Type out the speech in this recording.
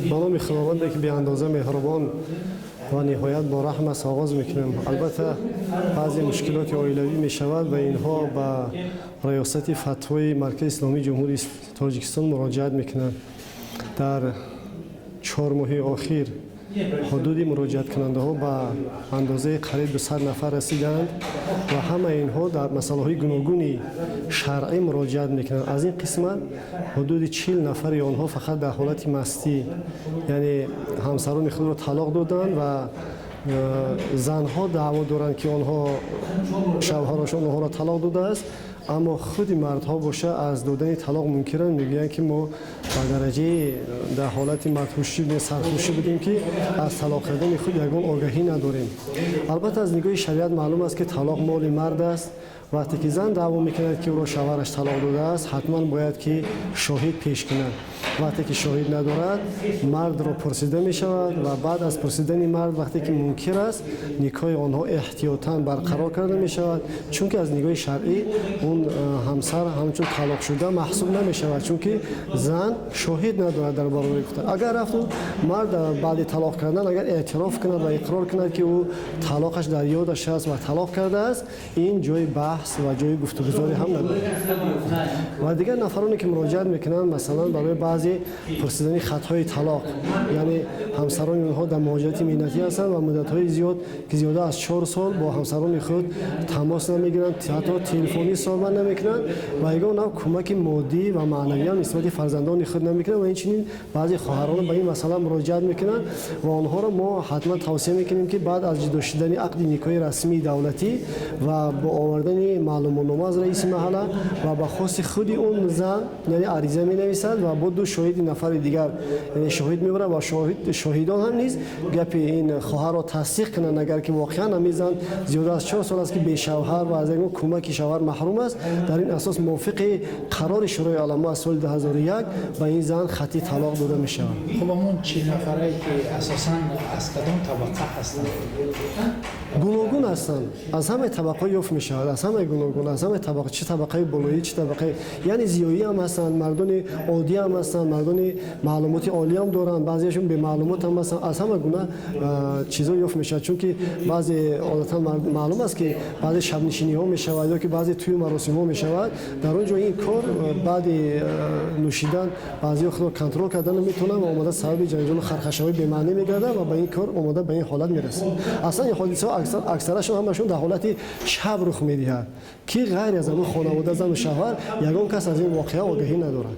با نام خداوندی که بی اندازه مهربان و نهایت با رحم است آغاز میکنیم. البته بعضی مشکلات عائلوی میشود و اینها با ریاست فتوای مرکز اسلامی جمهوری تاجیکستان مراجعت میکنند. در 4 ماه اخیر حدود مراجعت کننده ها به اندازه قریب به 100 نفر رسیدند و همه اینها در مسائل های گوناگون شرعی مراجعت میکنند. از این قسمت حدود 40 نفر آنها فقط در حالت مستی، یعنی همسران خود را طلاق دادند و زنها دعوا دارند که آنها شوهرشان آنها را طلاق داده است، اما خود مردها باشه از دادن طلاق منکرند. میگویند که ما در درجه در حالت مدهوشی سرخوشی بودیم که از طلاق کردن خود یگان آگاهی نداریم. البته از نگاه شریعت معلوم است که طلاق مال مرد است. وقتی که زن دعوا میکند که او را شوهرش طلاق داده است، حتما باید که شاهد پیش کند. وقتی که شاهد ندارد، مرد را پرسیده می شود و بعد از پرسیدن مرد وقتی که منکر است، نکاح آنها احتیاطاً برقرار کرده می شود، چون که از نگاه شرعی اون همسر همچون طلاق شده محسوب نمی شود، چون که زن شاهد ندارد در برابر گفتن. اگر رفت مرد بعد طلاق کردن اگر اعتراف کند و اقرار کند که او طلاقش در یادش است و طلاق کرده است، این جای بحث و جای گفتگوزاری هم ندارد. و دیگر نفرانی که مراجعت میکنند مثلا برای بعضی پرسیدن خطهای طلاق، یعنی همسران اونها در مهاجرت مهنتی هستند و مدت‌های زیاد که زیاده از 4 سال با همسران خود تماس نمیگیرند، حتی تلفنی صحبت نمیکنند و یگان کمک مادی و معنوی هم نسبت فرزندان خود نمیکنند و این چنین بعضی خواهران به این مسئله مراجعت میکنند و آنها را ما حتما توصیه میکنیم که بعد از جدا شدن عقد نکاح رسمی دولتی و با آوردن معلوماتنامه از رئیس محله و به خواست خود اون زن یعنی عریضه می نویسد و با 2 شاهد نفر دیگر یعنی شاهد میبره و شاهدان هم نیست گپ این خواهر را تصدیق کنند اگر که واقعا همیزن زیاده از 4 سال است که به شوهر و از این کمک شوهر محروم است. در این اساس موافق قرار شورای علما از سال 2001 به این زن خطی طلاق داده می شود. خب همون 40 نفره که اساسا از کدام طبقه هستند؟ گوناگون هستند، از همه طبقه یافت می شود، از همه گوناگون، از همه طبقه، چه طبقه بالایی چه طبقه، یعنی زیایی هم هستند، مردان عادی هم هستند، مردان معلومات عالی هم دارند، بعضیشون به معلومات هم هستند، از همه گونه چیزا یافت می شود. چون که بعضی عادتا معلوم است که بعضی شب نشینی ها می شود یا که بعضی توی مراسم ها می شود، در اونجا این کار بعد نوشیدن بعضی خود کنترل کردن نمیتونن و اومده سبب جنجال خرخشه‌ای به معنی میگرده و به این کار اومده به این حالت میرسه. اصلا این حادثه ها اکثرشون همشون در حالت شب رخ میدهد که غیر از اون خانواده زن و شوهر یگان کس از این واقعه آگاهی ندارند.